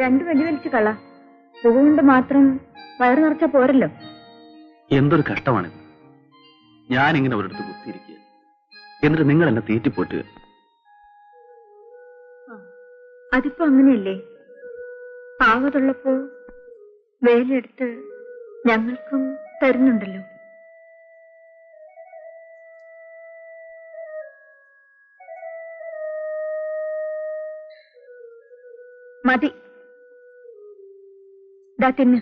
രണ്ടു വലി വലിച്ചു കള. സുഖകൊണ്ട് മാത്രം വയറു നിറച്ച പോരല്ലോ. എന്തൊരു കഷ്ടമാണിത്. ഞാനിങ്ങനെ ഒരിടത്ത് കുത്തിയിരിക്കുക, എന്നിട്ട് നിങ്ങൾ എന്നെ തീറ്റിപ്പോറ്റുക. അതിപ്പോ അങ്ങനെയല്ലേ? പാവതുള്ളപ്പോ വേലെടുത്ത് ഞങ്ങൾക്കും തരുന്നുണ്ടല്ലോ. മതി, ദാ തിന്ന്.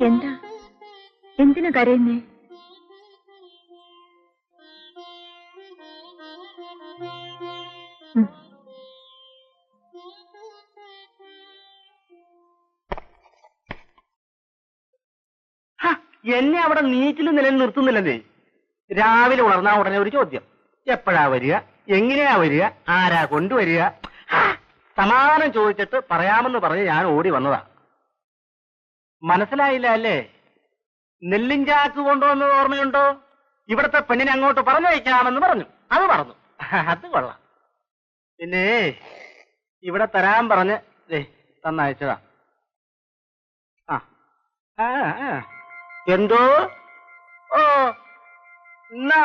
എന്താ, എന്തിനാ കരയുന്നേ? എന്നെ അവിടെ നീറ്റിൽ നിലനിർത്തുന്നില്ലെന്നേ. രാവിലെ ഉണർന്നാ ഉടനെ ഒരു ചോദ്യം, എപ്പോഴാ വരിക, എങ്ങനെയാ വരിക, ആരാ കൊണ്ടുവരിക. സമാധാനം ചോദിച്ചിട്ട് പറയാമെന്ന് പറഞ്ഞ് ഞാൻ ഓടി വന്നതാ. മനസ്സിലായില്ല അല്ലേ? നെല്ലിഞ്ചാക്ക് കൊണ്ടുവന്നത് ഓർമ്മയുണ്ടോ? ഇവിടത്തെ പെണ്ണിനെ അങ്ങോട്ട് പറഞ്ഞയക്കാമെന്ന് പറഞ്ഞു, അത് പറഞ്ഞു. അത് കൊള്ളാം. പിന്നെ ഇവിടെ തരാൻ പറഞ്ഞ് തന്നയച്ചതാ. എന്തോ? ഓ, എന്നാ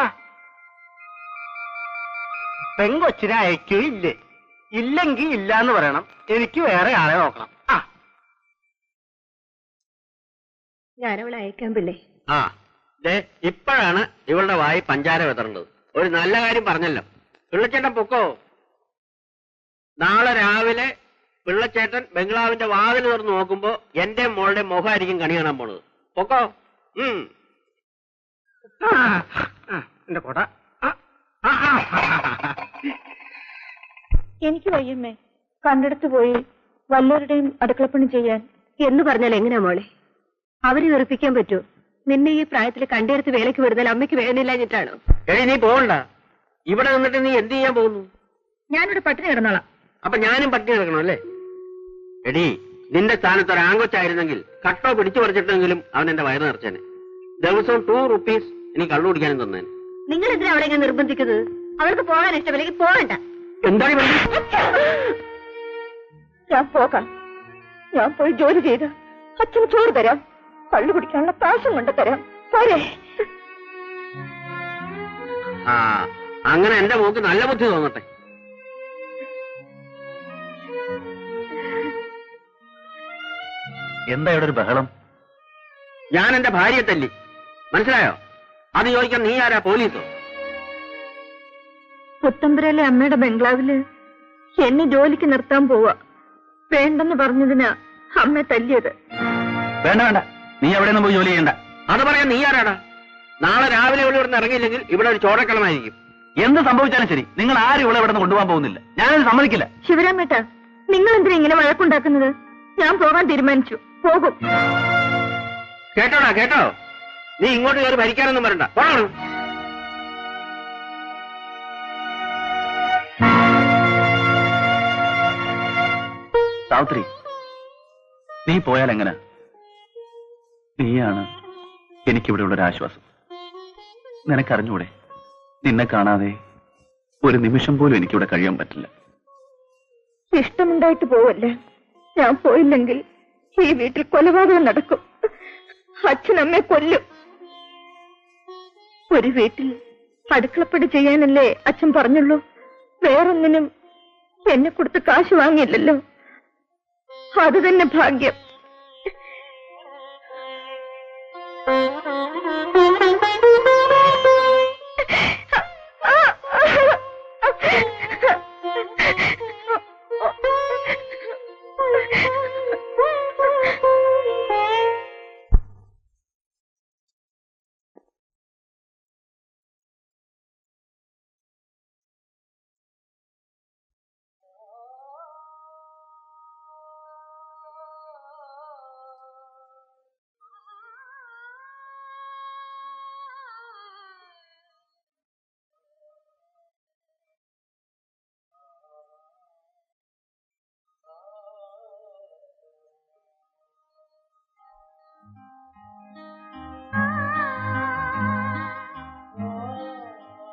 പെങ്കൊച്ചിനെ അയക്കൂ ഇല്ലേ? ഇല്ലെങ്കിൽ ഇല്ലാന്ന് പറയണം. എനിക്ക് വേറെ ആളെ നോക്കണം. ഞാനവളെ അയക്കാൻ പിള്ളേ. ഇപ്പോഴാണ് ഇവളുടെ വായി പഞ്ചാര വിതറേണ്ടത്. ഒരു നല്ല കാര്യം പറഞ്ഞല്ലോ. പിള്ളച്ചേട്ടൻ പൊക്കോ. നാളെ രാവിലെ പിള്ളച്ചേട്ടൻ ബംഗ്ലാവിന്റെ വാതിൽ തുറന്ന് നോക്കുമ്പോ എന്റെ മോളുടെ മുഖമായിരിക്കും കണി കാണാൻ പോണത്. പൊക്കോ. എന്റെ കോട്ട. എനിക്ക് വയ്യമ്മേ. കണ്ടെടുത്ത് പോയി വല്ലവരുടെയും അടുക്കളപ്പണി ചെയ്യാൻ എന്ന് പറഞ്ഞാൽ എങ്ങനെയാ മോളെ? അവരെ വെറുപ്പിക്കാൻ പറ്റുമോ? നിന്നെ ഈ പ്രായത്തിൽ കണ്ടെടുത്ത് വേലയ്ക്ക് വിടുന്നാൽ അമ്മയ്ക്ക് വേദനയില്ലാഞ്ഞിട്ടാണോ? നീ പോകണ്ട. ഇവിടെ നിന്നിട്ട് നീ എന്ത് ചെയ്യാൻ പോകുന്നു? ഞാനിവിടെ പട്ടിണി കിടന്നോളാം. അപ്പൊ ഞാനും പട്ടിണി കിടക്കണം അല്ലേ? എടീ, നിന്റെ സ്ഥാനത്ത് ഒരു ആങ്കൊച്ചായിരുന്നെങ്കിൽ കട്ടോ പിടിച്ചു പറിച്ചിട്ടെങ്കിലും അവൻ എന്റെ വയറ് നിറച്ചേനെ. ദിവസവും 2 rupees എനിക്ക് കള്ളു കുടിക്കാനും തന്നേനെ. നിങ്ങൾ എന്തിനാ അവളെ ഇങ്ങനെ നിർബന്ധിക്കുന്നത്? അവൾക്ക് പോകാൻ ഇഷ്ടമില്ലെങ്കിൽ പോകണ്ട. എന്താണ്? ഞാൻ പോകാം. ഞാൻ പോയി ജോലി ചെയ്ത് അച്ഛന് ചോറ് തരാം, കള്ളു കുടിക്കാനുള്ള കാശും കൊണ്ട് തരാം. പോരെ? അങ്ങനെ എന്റെ മോക്ക് നല്ല ബുദ്ധി തോന്നട്ടെ. എന്താ ഇവിടെ ഒരു ബഹളം? ഞാൻ എന്റെ ഭാര്യയെ തല്ലി, മനസ്സിലായോ? അത് ചോദിക്കാൻ നീ ആരാ? പോലീസോ? പുത്തമ്പുരയിലെ അമ്മയുടെ ബംഗ്ലാവില് എന്നെ ജോലിക്ക് നിർത്താൻ പോവാ. വേണ്ടെന്ന് പറഞ്ഞതിനാ അമ്മ തല്ലിയത്. വേണ്ട വേണ്ട, നീ എവിടെയൊന്നും പോയി ജോലി ചെയ്യണ്ട. അത് പറയാൻ നീ ആരാടാ? നാളെ രാവിലെ ഇവിടെ നിന്ന് ഇറങ്ങിയില്ലെങ്കിൽ ഇവിടെ ഒരു ചോരക്കളമായിരിക്കും. എന്ത് സംഭവിച്ചാലും ശരി, നിങ്ങൾ ആരും ഇവിടെ ഇവിടെ നിന്ന് കൊണ്ടുപോകാൻ പോകുന്നില്ല. ഞാനത് സമ്മതിക്കില്ല. ശിവരാമേട്ടാ, നിങ്ങൾ എന്തിനാ ഇങ്ങനെ വഴക്കുണ്ടാക്കുന്നത്? ഞാൻ പോകാൻ തീരുമാനിച്ചു, പോകും. കേട്ടോടാ, കേട്ടോ? നീ ഇങ്ങോട്ട് കയറി ഭരിക്കാനൊന്നും വരണ്ട. പോകണം. സാവിത്രി, നീ പോയാൽ എങ്ങനെ? നീയാണ് എനിക്കിവിടെ ഉള്ളൊരു ആശ്വാസം. നിനക്കറിഞ്ഞൂടെ, നിന്നെ കാണാതെ ഒരു നിമിഷം പോലും എനിക്കിവിടെ കഴിയാൻ പറ്റില്ല. ഇഷ്ടമുണ്ടായിട്ട് പോവല്ലേ? ഞാൻ പോയില്ലെങ്കിൽ ഈ വീട്ടിൽ കൊലപാതകം നടക്കും. അച്ഛനമ്മയെ കൊല്ലും. ഒരു വീട്ടിൽ അടുക്കളപ്പടി ചെയ്യാനല്ലേ അച്ഛൻ പറഞ്ഞുള്ളൂ. വേറൊന്നിനും എന്നെ കൊടുത്ത് കാശ് വാങ്ങിയില്ലല്ലോ. അത് തന്നെ ഭാഗ്യം.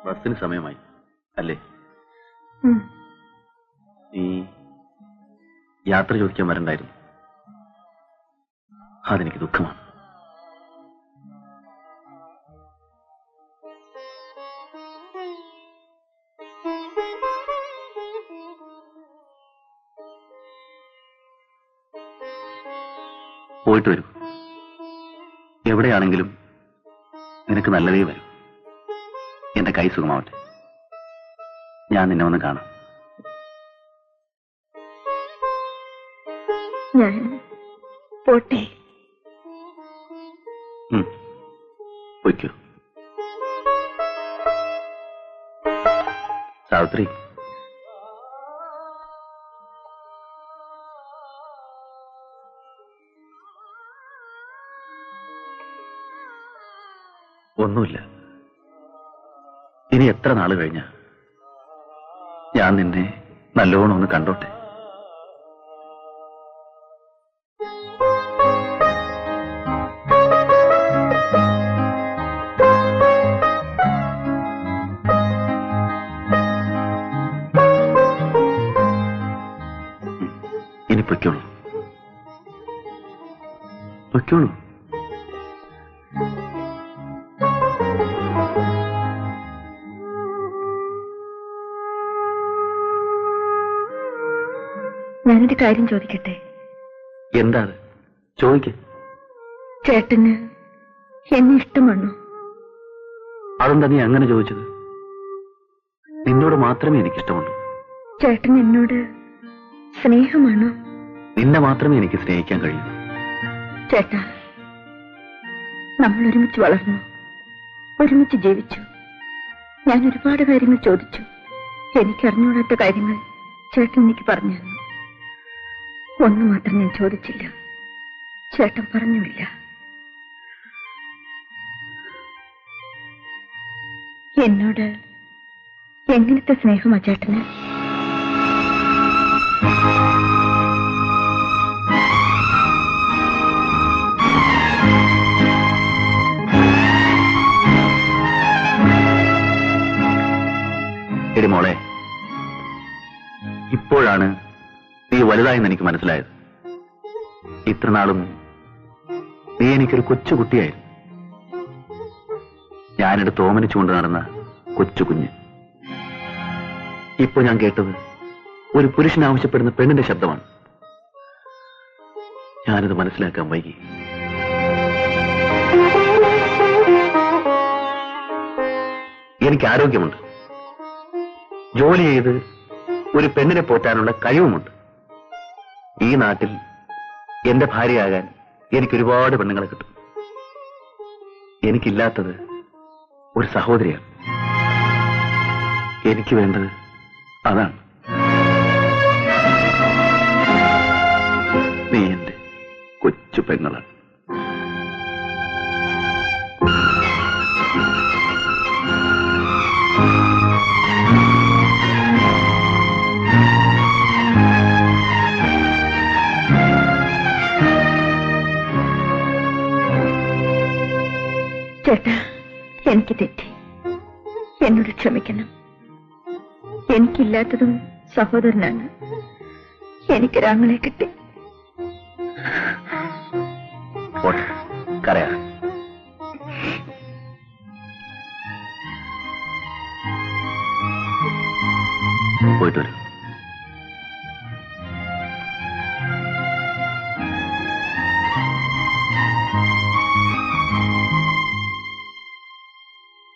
ബസ്സിന് സമയമായി അല്ലേ? നീ യാത്ര ചോദിക്കാൻ വരണ്ടായിരുന്നു. അതെനിക്ക് ദുഃഖമാണ്. പോയിട്ട് വരൂ. എവിടെയാണെങ്കിലും നിനക്ക് നല്ലതേ വരും. എന്റെ കൈ സുഖമാവട്ടെ. ഞാൻ നിന്നെ ഒന്ന് കാണാം. ഞാൻ പോട്ടെ. പൊയ്ക്കോ. സാവിത്രി, ഒന്നുമില്ല. ഇനി എത്ര നാള് കഴിഞ്ഞ ഞാൻ നിന്നെ നല്ലോണം ഒന്ന് കണ്ടോട്ടെ. ഇനി പൊയ്ക്കോളൂ, പൊയ്ക്കോളൂ. ഞാനൊരു കാര്യം ചോദിക്കട്ടെ? എന്താ ചോദിക്ക. ചേട്ടന് എന്നെ ഇഷ്ടമാണോ? അതെന്താ നീ അങ്ങനെ ചോദിച്ചത്? നിന്നോട് മാത്രമേ എനിക്കിഷ്ടമുള്ളൂ. ചേട്ടൻ എന്നോട് സ്നേഹമാണോ? നിന്നെ മാത്രമേ എനിക്ക് സ്നേഹിക്കാൻ കഴിയൂ. ചേട്ടാ, നമ്മൾ ഒരുമിച്ച് വളർന്നു, ഒരുമിച്ച് ജീവിച്ചു. ഞാൻ ഒരുപാട് കാര്യങ്ങൾ ചോദിച്ചു. എനിക്കറിഞ്ഞൂടാത്ത കാര്യങ്ങൾ ചേട്ടൻ എനിക്ക് പറഞ്ഞു തന്നു. ഒന്നു മാത്രം ഞാൻ ചോദിച്ചില്ല, ചേട്ടൻ പറഞ്ഞുമില്ല. എന്നോട് എങ്ങനത്തെ സ്നേഹമാ ചേട്ടന്? എടി മോളെ, ഇപ്പോഴാണ് നീ വലുതായെന്ന് എനിക്ക് മനസ്സിലായത്. ഇത്രനാളും നീ എനിക്കൊരു കൊച്ചുകുട്ടിയായിരുന്നു. ഞാനെടുത്ത് ഓമനിച്ചുകൊണ്ട് നടന്ന കൊച്ചു കുഞ്ഞ്. ഇപ്പൊ ഞാൻ കേട്ടത് ഒരു പുരുഷൻ ആവശ്യപ്പെടുന്ന പെണ്ണിന്റെ ശബ്ദമാണ്. ഞാനത് മനസ്സിലാക്കാൻ വൈകി. എനിക്ക് ആരോഗ്യമുണ്ട്, ജോലി ചെയ്ത് ഒരു പെണ്ണിനെ പോറ്റാനുള്ള കഴിവുമുണ്ട്. ഈ നാട്ടിൽ എന്റെ ഭാര്യയാകാൻ എനിക്ക് ഒരുപാട് പെണ്ണുങ്ങളെ കിട്ടും. എനിക്കില്ലാത്തത് ഒരു സഹോദരിയാണ്. എനിക്ക് വേണ്ടത് അതാണ്. നീ എന്റെ കൊച്ചു പെങ്ങളാണ്. ചേട്ടാ, എനിക്ക് തെറ്റി, എന്നോട് ക്ഷമിക്കണം. എനിക്കില്ലാത്തതും സഹോദരനാണ്. എനിക്കൊരാങ്ങളെ കിട്ടി. കരയാ. പോയിട്ട് വരും.